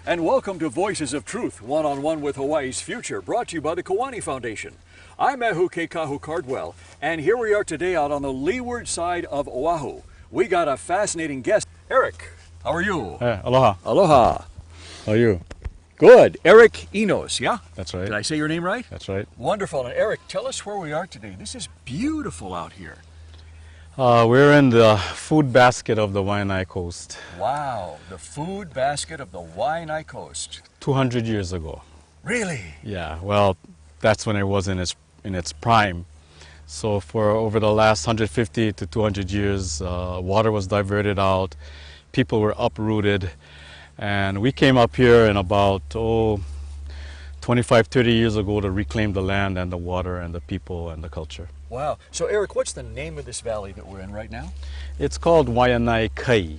and welcome to Voices of Truth, one-on-one with Hawaii's future, brought to you by the Waianae Foundation. I'm Ehu Cardwell, and here we are today out on the leeward side of Oahu. We got a fascinating guest. Eric, how are you? Hey, aloha. Aloha. How are you? Good. Eric Enos, yeah? That's right. Did I say your name right? That's right. Wonderful. And Eric, tell us where we are today. This is beautiful out here. We're in the food basket of the Waianae Coast. Wow, the food basket of the Waianae Coast. 200 years ago. Really? Yeah, well, that's when it was in its prime. So for over the last 150 to 200 years, water was diverted out, people were uprooted, and we came up here in about 25, 30 years ago to reclaim the land and the water and the people and the culture. Wow. So Eric, what's the name of this valley that we're in right now? It's called Waianae Kai.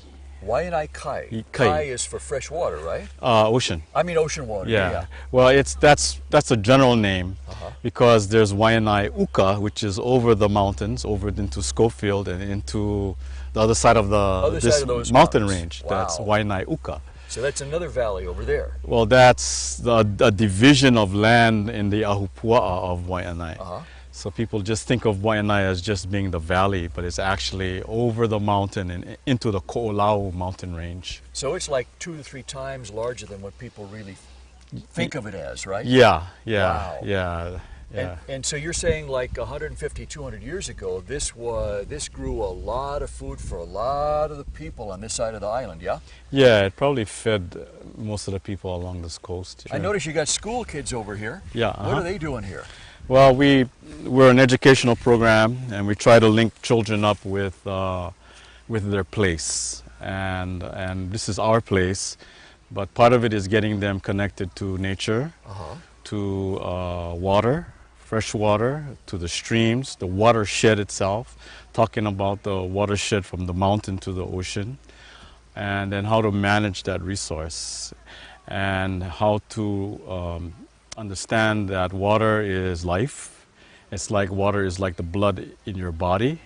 Waianae Kai. Kai. Kai is for fresh water, right? Ocean. I mean ocean water. Yeah. Well, that's a general name because there's Waianae Uka, which is over the mountains, over into Schofield and into the other side of this mountain range. Wow. That's Waianae Uka. So that's another valley over there. Well, that's a division of land in the Ahupua'a of Waianae. So people just think of Waianae as just being the valley, but it's actually over the mountain and into the Ko'olau mountain range. So it's like 2 to 3 times larger than what people really think of it as, right? Yeah. Wow. Yeah. And so you're saying like 150, 200 years ago, this grew a lot of food for a lot of the people on this side of the island, yeah? Yeah, it probably fed most of the people along this coast. I notice you got school kids over here. Yeah. What are they doing here? Well, we're an educational program, and we try to link children up with their place, and this is our place. But part of it is getting them connected to nature, to water, fresh water, to the streams, the watershed itself, talking about the watershed from the mountain to the ocean, and then how to manage that resource, and how to understand that water is life. It's like water is like the blood in your body.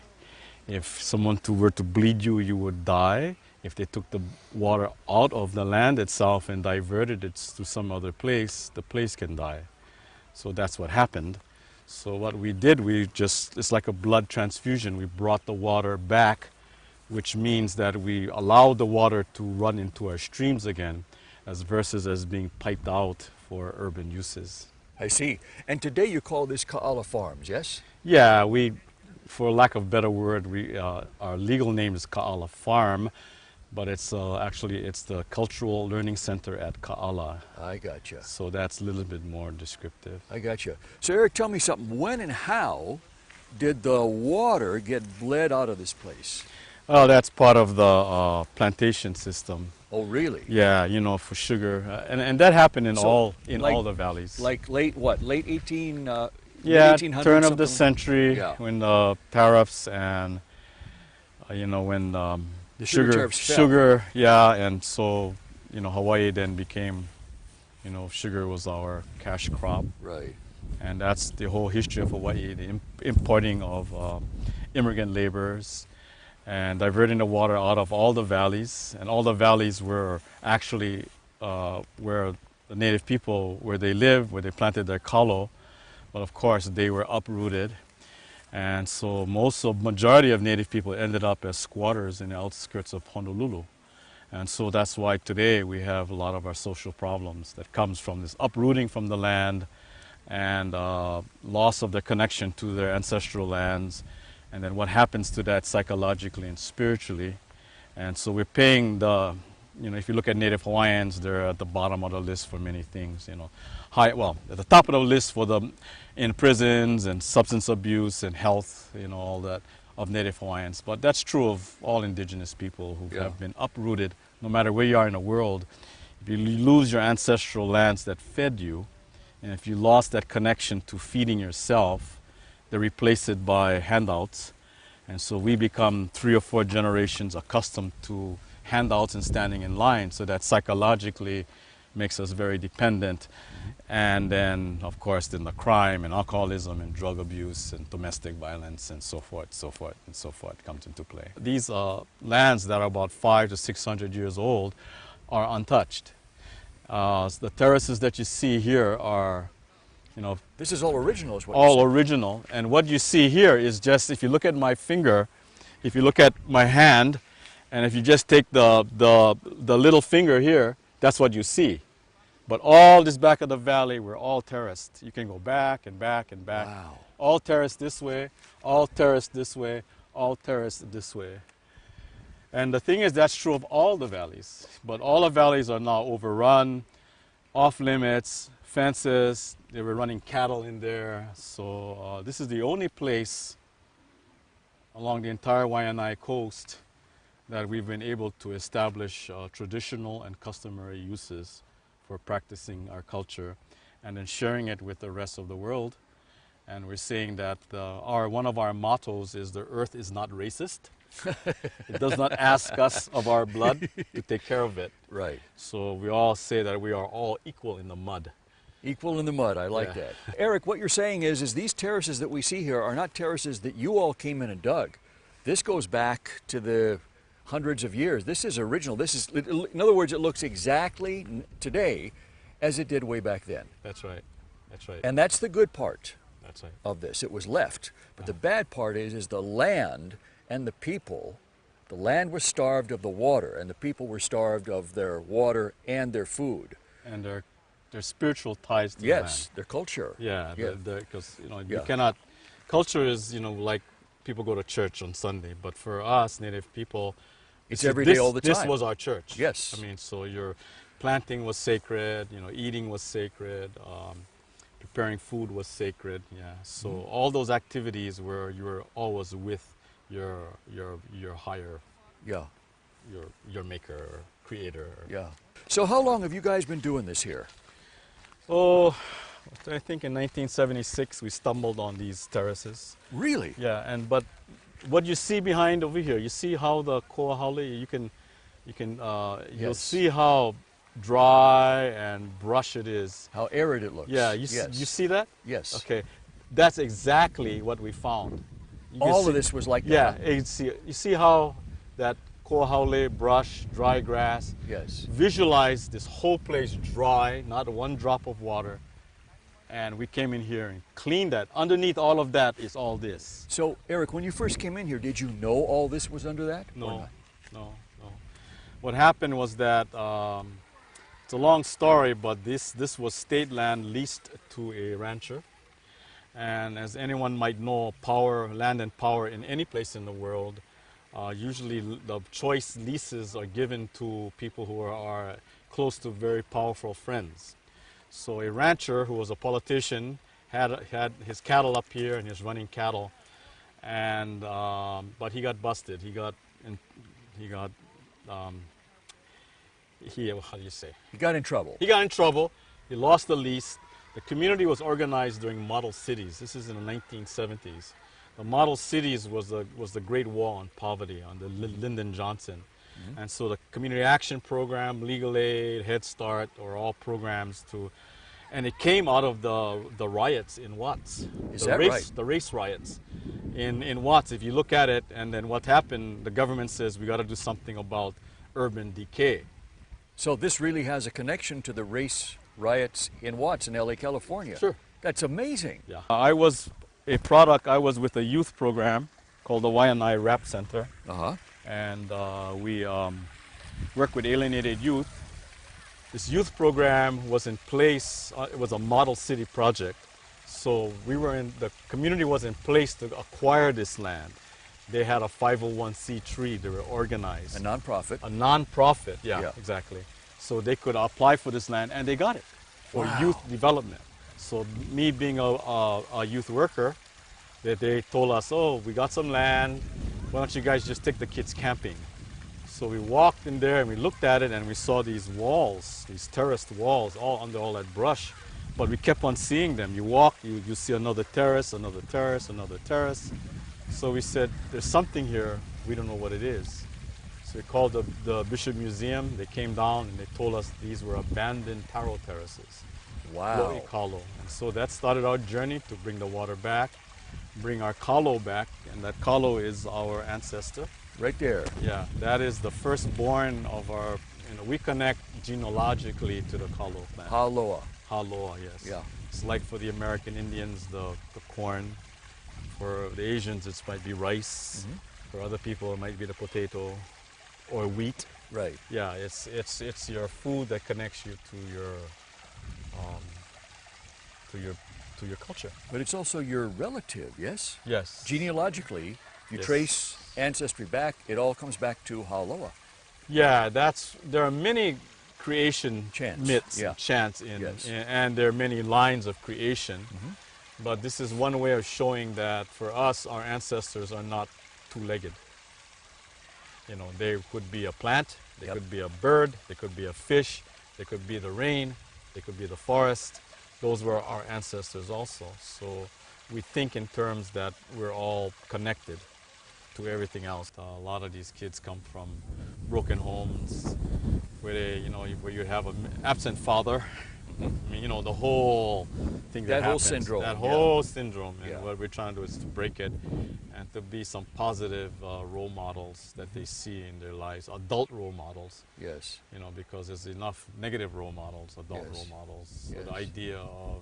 If someone were to bleed you, you would die. If they took the water out of the land itself and diverted it to some other place, the place can die. So that's what happened. So what we did, it's like a blood transfusion. We brought the water back, which means that we allowed the water to run into our streams again, versus as being piped out for urban uses. I see. And today you call this Ka'ala Farms, yes? Yeah, for lack of a better word, our legal name is Ka'ala Farm, but it's the Cultural Learning Center at Ka'ala. I gotcha. So that's a little bit more descriptive. I gotcha. So Eric, tell me something. When and how did the water get bled out of this place? Oh, that's part of the plantation system. Oh, really? Yeah, for sugar, and that happened in all the valleys. Like late 1800s? Yeah, 1800s, turn of the century, when the tariffs and when the sugar, and so Hawaii then became, sugar was our cash crop. Right. And that's the whole history of Hawaii, the importing of immigrant laborers, and diverting the water out of all the valleys. And all the valleys were actually where the native people, where they lived, where they planted their kalo. But of course, they were uprooted. And so majority of native people ended up as squatters in the outskirts of Honolulu. And so that's why today we have a lot of our social problems that comes from this uprooting from the land and loss of their connection to their ancestral lands. And then what happens to that psychologically and spiritually. And so we're paying if you look at Native Hawaiians, they're at the bottom of the list for many things, at the top of the list in prisons and substance abuse and health, all that of Native Hawaiians. But that's true of all indigenous people who have been uprooted, no matter where you are in the world. If you lose your ancestral lands that fed you, and if you lost that connection to feeding yourself, they replace it by handouts. And so we become 3 or 4 generations accustomed to handouts and standing in line, so that psychologically makes us very dependent. And then, of course, the crime and alcoholism and drug abuse and domestic violence and so forth comes into play. These lands that are about 500 to 600 years old are untouched. The terraces that you see here are, This is all original, is what you're all saying. original. And what you see here is just, if you look at my finger, if you look at my hand, and if you just take the little finger here, that's what you see. But all this back of the valley, we're all terraced. You can go back and back and back. Wow. All terraced this way, all terraced this way, all terraced this way. And the thing is, that's true of all the valleys. But all the valleys are now overrun, off limits, fences. They were running cattle in there. So this is the only place along the entire Waianae coast that we've been able to establish traditional and customary uses for practicing our culture and then sharing it with the rest of the world. And we're saying that one of our mottos is the earth is not racist. It does not ask us of our blood to take care of it. Right. So we all say that we are all equal in the mud. Equal in the mud, I like that. Eric, what you're saying is these terraces that we see here are not terraces that you all came in and dug. This goes back to the hundreds of years. This is original. This is, in other words, it looks exactly today as it did way back then. That's right. That's right. And that's the good part That's right. of this. It was left. But the bad part is the land and the people. The land was starved of the water, and the people were starved of their water and their food. And their spiritual ties to the Yes, land. their culture. Yeah, Yeah. because you Yeah. cannot. Culture is like people go to church on Sunday, but for us Native people, It's every day, this, all the time. This was our church. Yes. I mean, so your planting was sacred. Eating was sacred. Preparing food was sacred. Yeah. So all those activities where you were always with your higher, Yeah, your maker, or creator. yeah. So how long have you guys been doing this here? Oh, I think in 1976 we stumbled on these terraces. Really? Yeah, but what you see behind over here, you see how the koahaole, you'll Yes. see how dry and brush it is. How arid it looks. Yeah, you yes. see that? Yes. Okay, that's exactly what we found. You can All see- of this was like Yeah, that. you see how that koahaole, brush, dry grass, Yes. visualize this whole place dry, not one drop of water. And we came in here and cleaned that. Underneath all of that is all this. So, Eric, when you first came in here, did you know all this was under that? or No, not? no. What happened was that, it's a long story, but this was state land leased to a rancher. And as anyone might know, land and power in any place in the world, usually the choice leases are given to people who are close to very powerful friends. So a rancher who was a politician had his cattle up here and he was running cattle, and but he got busted. How do you say? He got in trouble. He got in trouble. He lost the lease. The community was organized during model cities. This is in the 1970s. The model cities was the Great War on Poverty under Lyndon Johnson. And so the Community Action Program, Legal Aid, Head Start are all programs and it came out of the riots in Watts. Is that right? The race riots in Watts. If you look at it, and then what happened, the government says we got to do something about urban decay. So this really has a connection to the race riots in Watts in LA, California. Sure. That's amazing. Yeah. I was with a youth program called the Waianae Rap Center. Uh-huh. And we work with alienated youth. This youth program was in place. It was a model city project. So the community was in place to acquire this land. They had a 501c3. They were organized. A nonprofit. A non-profit, Yeah. exactly. So they could apply for this land, and they got it for Wow. youth development. So me being a youth worker, they told us, oh, we got some land. Why don't you guys just take the kids camping? So we walked in there and we looked at it and we saw these walls, these terraced walls, all under all that brush. But we kept on seeing them. You walk, you see another terrace, another terrace, another terrace. So we said, there's something here, we don't know what it is. So we called the Bishop Museum. They came down and they told us these were abandoned taro terraces. Wow. Kalo. And so that started our journey to bring the water back, bring our kalo back, and that kalo is our ancestor. Right there. Yeah, that is the firstborn of our we connect genealogically to the kalo plant. Haloa. Haloa, yes. Yeah. It's like for the American Indians, the corn. For the Asians, it might be rice. For other people, it might be the potato or wheat. Right. Yeah, it's your food that connects you to your um, to your culture. But it's also your relative, yes? Yes. Genealogically, if you Yes. trace ancestry back, it all comes back to Haloa. Yeah, there are many creation Chants, myths yeah. and chants Yes. and there are many lines of creation. But this is one way of showing that for us, our ancestors are not two-legged. They could be a plant, they Yep. could be a bird, they could be a fish, they could be the rain, they could be the forest. Those were our ancestors also. So we think in terms that we're all connected to everything else. A lot of these kids come from broken homes where where you have an absent father. I mean, the whole thing That whole happens, syndrome, That yeah. whole syndrome. And Yeah. what we're trying to do is to break it and to be some positive role models that they see in their lives, adult role models, Yes. because there's enough negative role models, adult Yes. role models. So Yes. the idea of,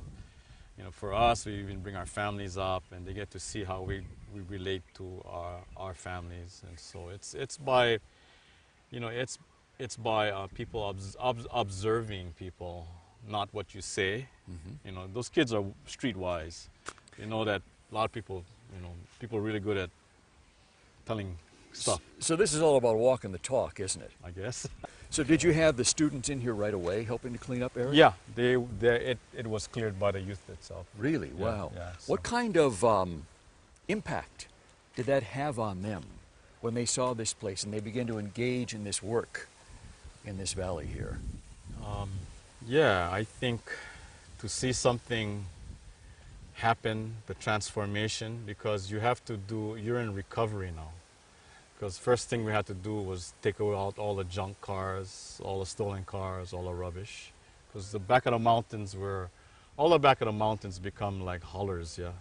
for us, we even bring our families up and they get to see how we relate to our families. And so it's by, it's by people observing people, not what you say. Those kids are streetwise. They know that a lot of people, people are really good at telling stuff, So this is all about walking the talk, isn't it? I guess. So did you have the students in here right away helping to clean up, Eric? Yeah, it was cleared by the youth itself. Really? Yeah, Wow. yeah, What so- kind of impact did that have on them when they saw this place and they began to engage in this work in this valley here? Yeah, I think to see something happen, the transformation, because you're in recovery now. Because first thing we had to do was take out all the junk cars, all the stolen cars, all the rubbish. Because all the back of the mountains become like hollers, yeah.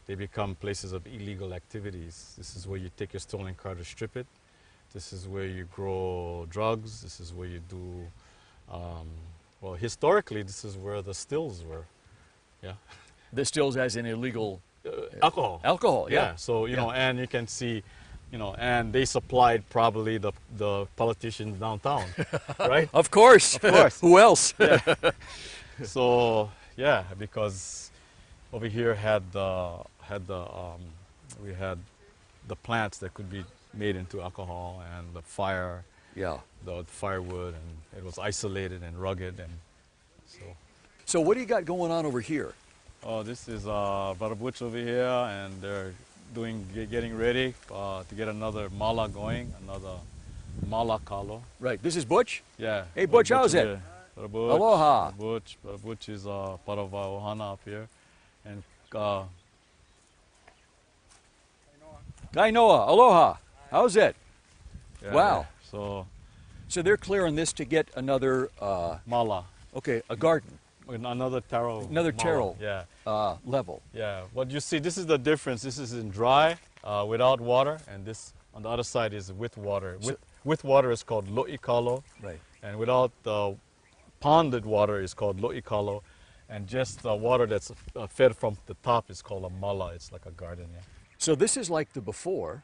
They become places of illegal activities. This is where you take your stolen car to strip it. This is where you grow drugs. This is where you do, well, historically, this is where the stills were, yeah. The stills as in illegal Alcohol. alcohol, yeah. So, and you can see, and they supplied probably the politicians downtown, right? Of course. Of course. Who else? So, yeah, because over here we had the plants that could be made into alcohol and the fire, Yeah. the firewood, and it was isolated and rugged, and so. So what do you got going on over here? Oh, this is Brother Butch over here, and they're getting ready to get another mala going, another mala kalo. Right. This is Butch? Yeah. Hey, Brother Butch, how's it? here. Brother Butch. Aloha. Brother Butch is part of our ohana up here, and Kainoa, aloha. How's it? yeah, Wow. So So they're clearing this to get another, mala, a garden, another taro. Another mala. taro. Yeah. level. Yeah, what you see, this is the difference. This is in dry, without water, and this on the other side is with water. With water is called lo'ikalo, Right. and without ponded water is called lo'ikalo, and just the water that's fed from the top is called a mala. It's like a garden. Yeah, So this is like the before,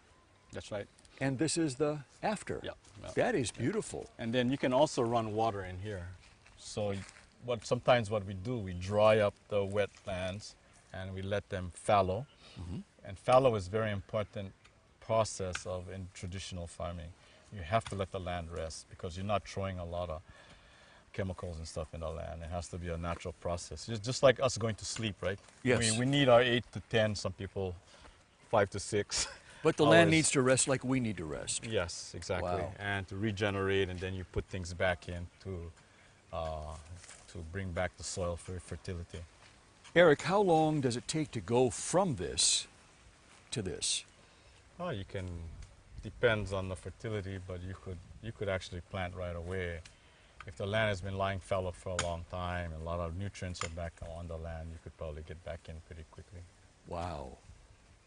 that's right. and this is the after. Yeah, yeah. That is beautiful. And then you can also run water in here. So sometimes what we do, we dry up the wetlands and we let them fallow. And fallow is very important process in traditional farming. You have to let the land rest because you're not throwing a lot of chemicals and stuff in the land. It has to be a natural process. Just like us going to sleep, right? Yes. We need our 8 to 10, some people 5 to 6. But the land hours. needs to rest like we need to rest. Yes, exactly. Wow. And to regenerate, and then you put things back in to bring back the soil for fertility. Eric, how long does it take to go from this to this? Oh, you can, depends on the fertility, but you could actually plant right away. If the land has been lying fallow for a long time, and a lot of nutrients are back on the land, you could probably get back in pretty quickly. Wow.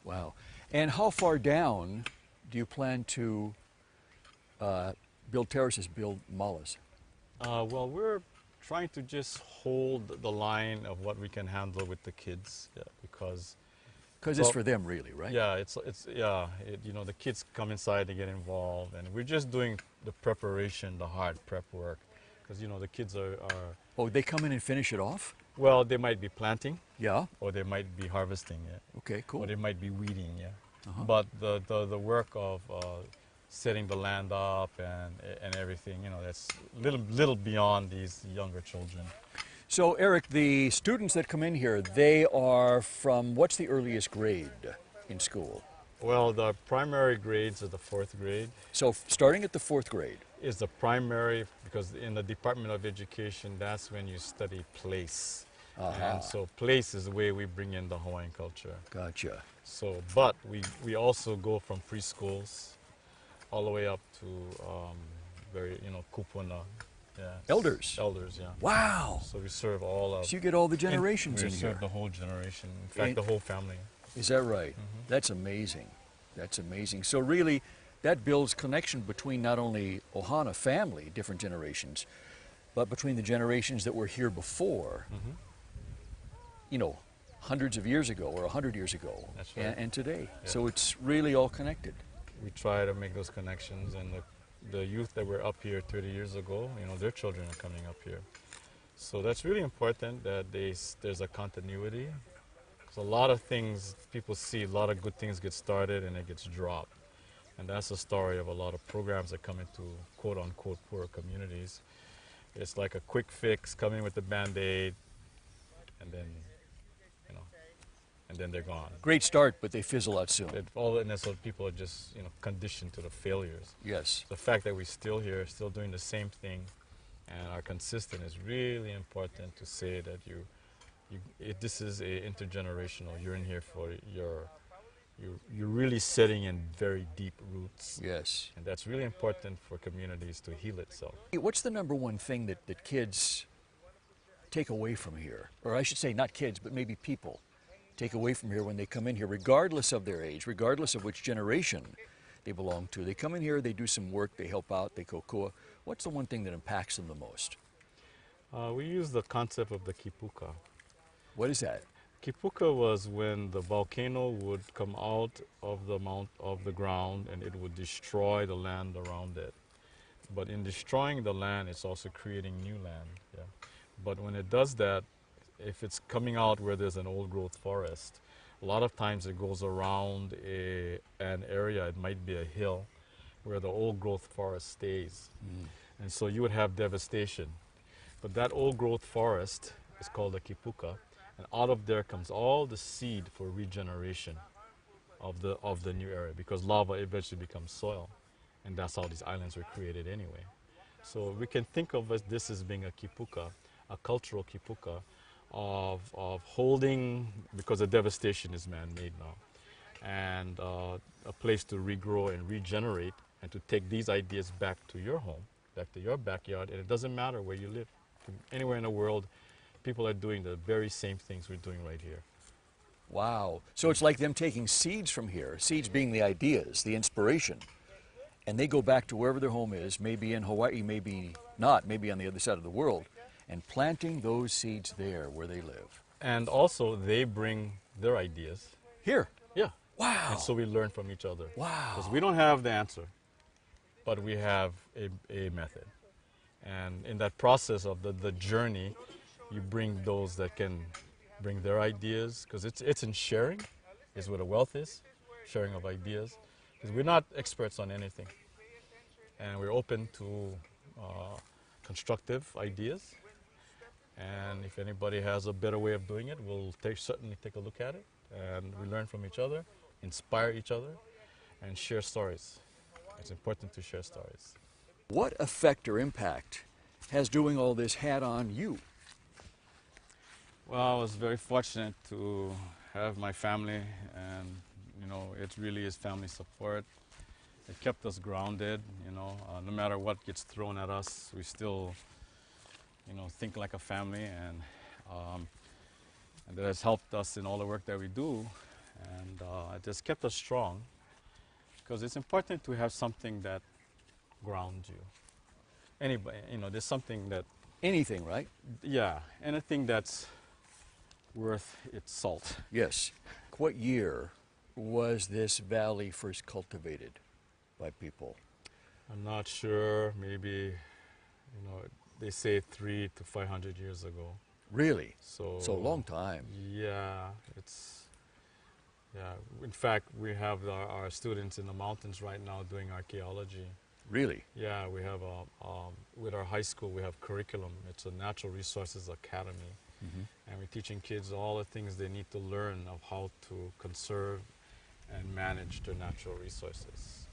Wow. And how far down do you plan to build terraces, build malas? Well, we're trying to just hold the line of what we can handle with the kids, yeah, because Because it's well, for them, really, right? yeah, you know, the kids come inside, they get involved, and we're just doing the preparation, the hard prep work, because you know the kids are Oh, they come in and finish it off? well, they might be planting, Yeah. or they might be harvesting, yeah, Okay, or cool. they might be weeding, yeah. Uh-huh. But the work of setting the land up and everything, you know, that's little beyond these younger children. So, Eric, the students that come in here, they are from what's the earliest grade in school? Well, the primary grades are the fourth grade. So, starting at the fourth grade. Is the primary, because in the Department of Education, that's when you study place. And so place is the way we bring in the Hawaiian culture. Gotcha. So, but we also go from preschools all the way up to very, you know, kupuna. Yeah. Elders. Elders, yeah. Wow. So we serve all of. So you get all the generations we in serve here. the whole generation. In fact, And- the whole family. Is that right? Mm-hmm. That's amazing. That's amazing. So really, that builds connection between not only Ohana family, different generations, but between the generations that were here before, Mm-hmm. you know, hundreds of years ago or 100 years ago, That's right. and today. Yeah. So it's really all connected. We try to make those connections, and the youth that were up here 30 years ago, you know, their children are coming up here. So that's really important that there's a continuity. So a lot of things people see, a lot of good things get started and it gets dropped. And that's the story of a lot of programs that come into quote unquote poor communities. It's like a quick fix, coming with the Band-Aid, and then, you know, and then they're gone. Great start, but they fizzle out soon. And so people are just, you know, conditioned to the failures. Yes. The fact that we're still here, still doing the same thing, and are consistent is really important to say that this is a intergenerational. You're in here for you're really setting in very deep roots, Yes. and that's really important for communities to heal itself. What's the number one thing that kids take away from here? Or I should say not kids, but maybe people take away from here when they come in here, regardless of their age, regardless of which generation they belong to. They come in here, they do some work, they help out, they kokua. What's the one thing that impacts them the most? We use the concept of the Kipuka. What is that? Kipuka was when the volcano would come out of the ground and it would destroy the land around it. But in destroying the land, it's also creating new land. Yeah. But when it does that, if it's coming out where there's an old growth forest, a lot of times it goes around an area, it might be a hill, where the old growth forest stays. And so you would have devastation. But that old growth forest is called a Kipuka, and out of there comes all the seed for regeneration of the new area, because lava eventually becomes soil, and that's how these islands were created anyway. So we can think of this as being a Kipuka, a cultural Kipuka of holding, because the devastation is man-made now, and a place to regrow and regenerate, and to take these ideas back to your home, back to your backyard, and it doesn't matter where you live. From anywhere in the world, people are doing the very same things we're doing right here. Wow. So it's like them taking seeds from here, seeds being the ideas, the inspiration, and they go back to wherever their home is, maybe in Hawaii, maybe not, maybe on the other side of the world, and planting those seeds there where they live. And also, they bring their ideas. Here. Yeah. Wow. And so we learn from each other. Wow. Because we don't have the answer, but we have a method. And in that process of the journey, you bring those that can bring their ideas, because it's in sharing is where the wealth is, sharing of ideas. Because we're not experts on anything. And we're open to constructive ideas. And if anybody has a better way of doing it, we'll certainly take a look at it. And we learn from each other, inspire each other, and share stories. It's important to share stories. What effect or impact has doing all this had on you? Well, I was very fortunate to have my family, and you know, it really is family support. It kept us grounded. You know, no matter what gets thrown at us, we still, you know, think like a family, and that has helped us in all the work that we do, and it just kept us strong. Because it's important to have something that grounds you. Anybody, there's something that, Anything, right? yeah, anything that's worth its salt. Yes. What year was this valley first cultivated by people? I'm not sure, maybe, they say 300 to 500 years ago. Really? So So a long time. Yeah, yeah. In fact, we have our students in the mountains right now doing archaeology. Really? Yeah, we have with our high school, we have curriculum. It's a natural resources academy. And we're teaching kids all the things they need to learn of how to conserve and manage their natural resources.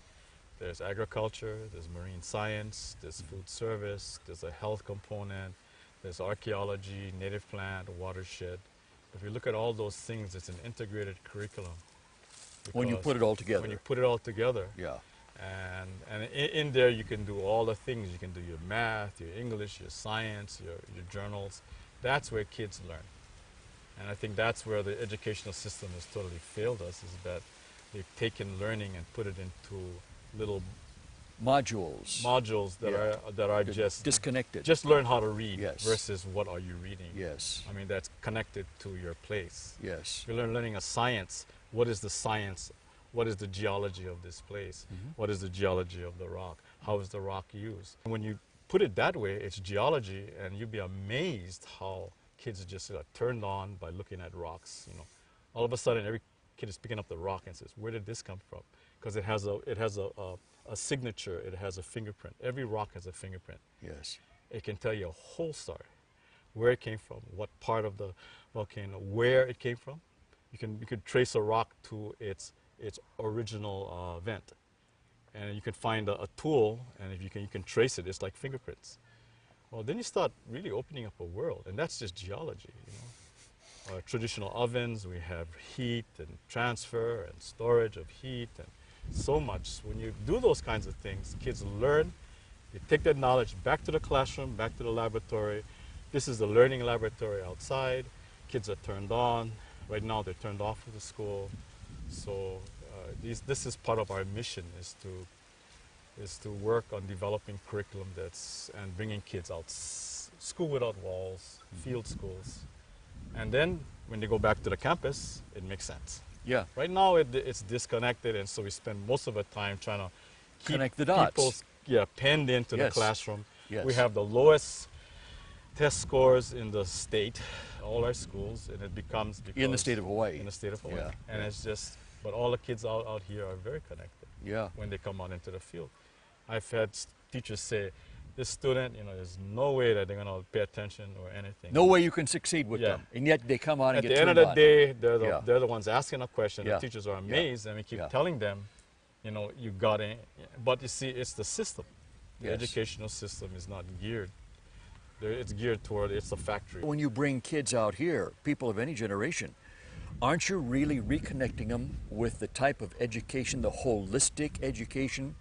There's agriculture, there's marine science, there's food service, there's a health component, there's archaeology, native plant, watershed. If you look at all those things, it's an integrated curriculum. When you put it all together. When you put it all together. Yeah. And in there you can do all the things. You can do your math, your English, your science, your journals. That's where kids learn. And I think that's where the educational system has totally failed us, is that they've taken learning and put it into little modules that are just disconnected. Just learn how to read. Yes. Versus what are you reading. Yes. I mean, that's connected to your place. Yes. If you're learning a science, what is the science? What is the geology of this place? What is the geology of the rock? How is the rock used? When you put it that way, it's geology, and you'd be amazed how kids just turned on by looking at rocks. All of a sudden, every kid is picking up the rock and says, "Where did this come from?" Because it has a signature. It has a fingerprint. Every rock has a fingerprint. Yes. It can tell you a whole story, where it came from, what part of the volcano, where it came from. You could trace a rock to its original vent, and you can find a tool, and if you can trace it, it's like fingerprints. Well, then you start really opening up a world, and that's just geology. Our traditional ovens, we have heat and transfer and storage of heat and so much. When you do those kinds of things, kids learn. They take that knowledge back to the classroom, back to the laboratory. This is the learning laboratory outside. Kids are turned on. Right now, they're turned off of the school. So this is part of our mission, is to work on developing curriculum and bringing kids out, school without walls, field schools. And then when they go back to the campus, it makes sense. Yeah. Right now it's disconnected, and so we spend most of our time trying to Connect the dots. People penned into the Yes. classroom. Yes. We have the lowest test scores in the state, all our schools, and it becomes In the state of Hawaii. In the state of Hawaii. Yeah. And it's just, but all the kids out here are very connected Yeah. when they come out into the field. I've had teachers say, this student, there's no way that they're going to pay attention or anything. No way you can succeed with Yeah. them, and yet they come on and At get the end of turned the on. day, Yeah. they're the ones asking a question. Yeah. The teachers are amazed, and we keep Yeah. telling them, you got it. But you see, it's the system. The Yes. educational system is not geared. It's geared toward, it's a factory. When you bring kids out here, people of any generation, aren't you really reconnecting them with the type of education, the holistic education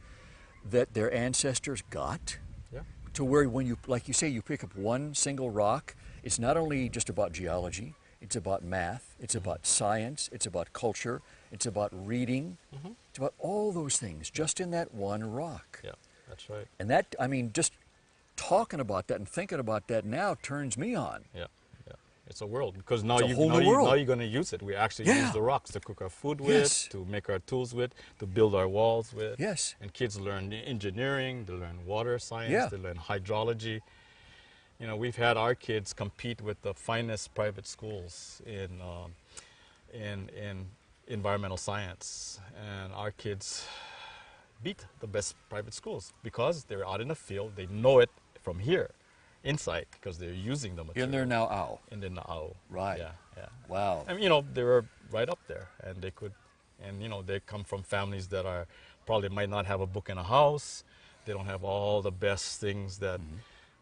that their ancestors got? Yeah. To where when you, like you say, you pick up one single rock, it's not only just about geology, it's about math, it's about science, it's about culture, it's about reading, it's about all those things just in that one rock. Yeah, that's right. And that, I mean, just talking about that and thinking about that now turns me on. Yeah, yeah. It's a world, because now It's a you whole now new you world. now you're going to use it. We actually Yeah. use the rocks to cook our food with, Yes. to make our tools with, to build our walls with. Yes. And kids learn engineering, they learn water science, Yeah. they learn hydrology. We've had our kids compete with the finest private schools in environmental science, and our kids beat the best private schools because they're out in the field. They know it from here, inside, because they're using the material. In there now, ow. In the Na'au. Right. Yeah, yeah. Wow. I mean, they were right up there, and they could, and they come from families that are probably might not have a book in a house. They don't have all the best things that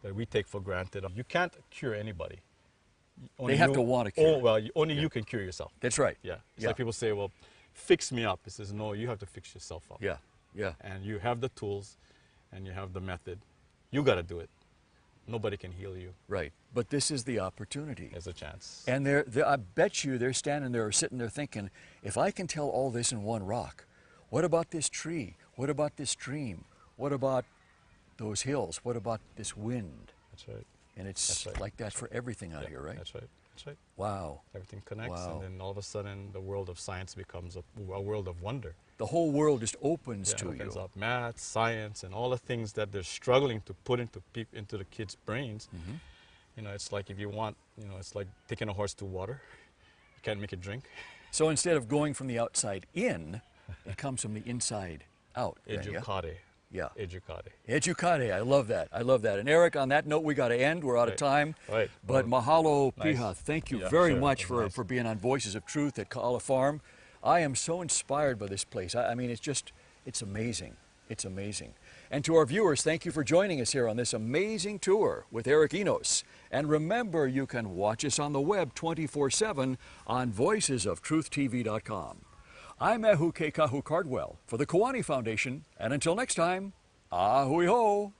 we take for granted. You can't cure anybody. They have to want to cure. Oh, well, only you can cure yourself. That's right. Yeah. It's Yeah. like people say, well, fix me up. It says, no, you have to fix yourself up. Yeah. Yeah. And you have the tools, and you have the method. You got to do it. Nobody can heal you. Right. But this is the opportunity. There's a chance. And I bet you they're standing there or sitting there thinking, if I can tell all this in one rock, what about this tree? What about this stream? What about those hills? What about this wind? That's right. And it's That's right. like that for everything out here, right? That's right. That's right. Wow. Everything connects, Wow. and then all of a sudden, the world of science becomes a world of wonder. The whole world just opens Yeah, to it opens you. up math, science, and all the things that they're struggling to put into the kids' brains. Mm-hmm. You know, it's like if you want, you know, it's like taking a horse to water. You can't make it drink. So instead of going from the outside in, it comes from the inside out. then, yeah? Educate. Yeah. Educate. Educate. I love that. I love that. And Eric, on that note, we got to end. We're out of Right. time. Right. But Well, mahalo, nice. Piha. Thank you Yeah, very sure. much It was for nice. being on Voices of Truth at Kaala Farm. I am so inspired by this place. I mean, it's amazing. It's amazing. And to our viewers, thank you for joining us here on this amazing tour with Eric Enos. And remember, you can watch us on the web 24/7 on voicesoftruth.tv.com. I'm Ehu Kahu Cardwell for the Kipuka Foundation, and until next time, ahui ho!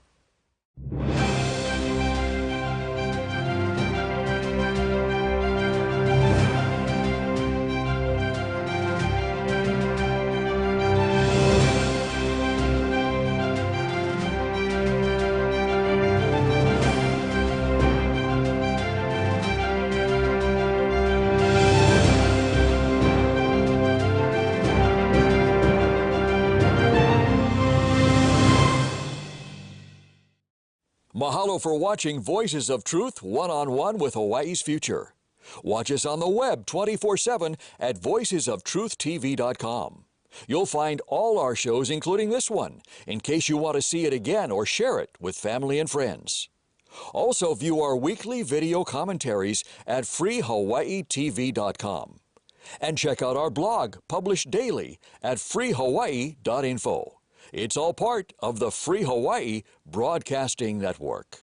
Mahalo for watching Voices of Truth one-on-one with Hawaii's Future. Watch us on the web 24/7 at voicesoftruth.tv.com. You'll find all our shows, including this one, in case you want to see it again or share it with family and friends. Also view our weekly video commentaries at freehawaiitv.com. And check out our blog, published daily, at freehawaii.info. It's all part of the Free Hawaii Broadcasting Network.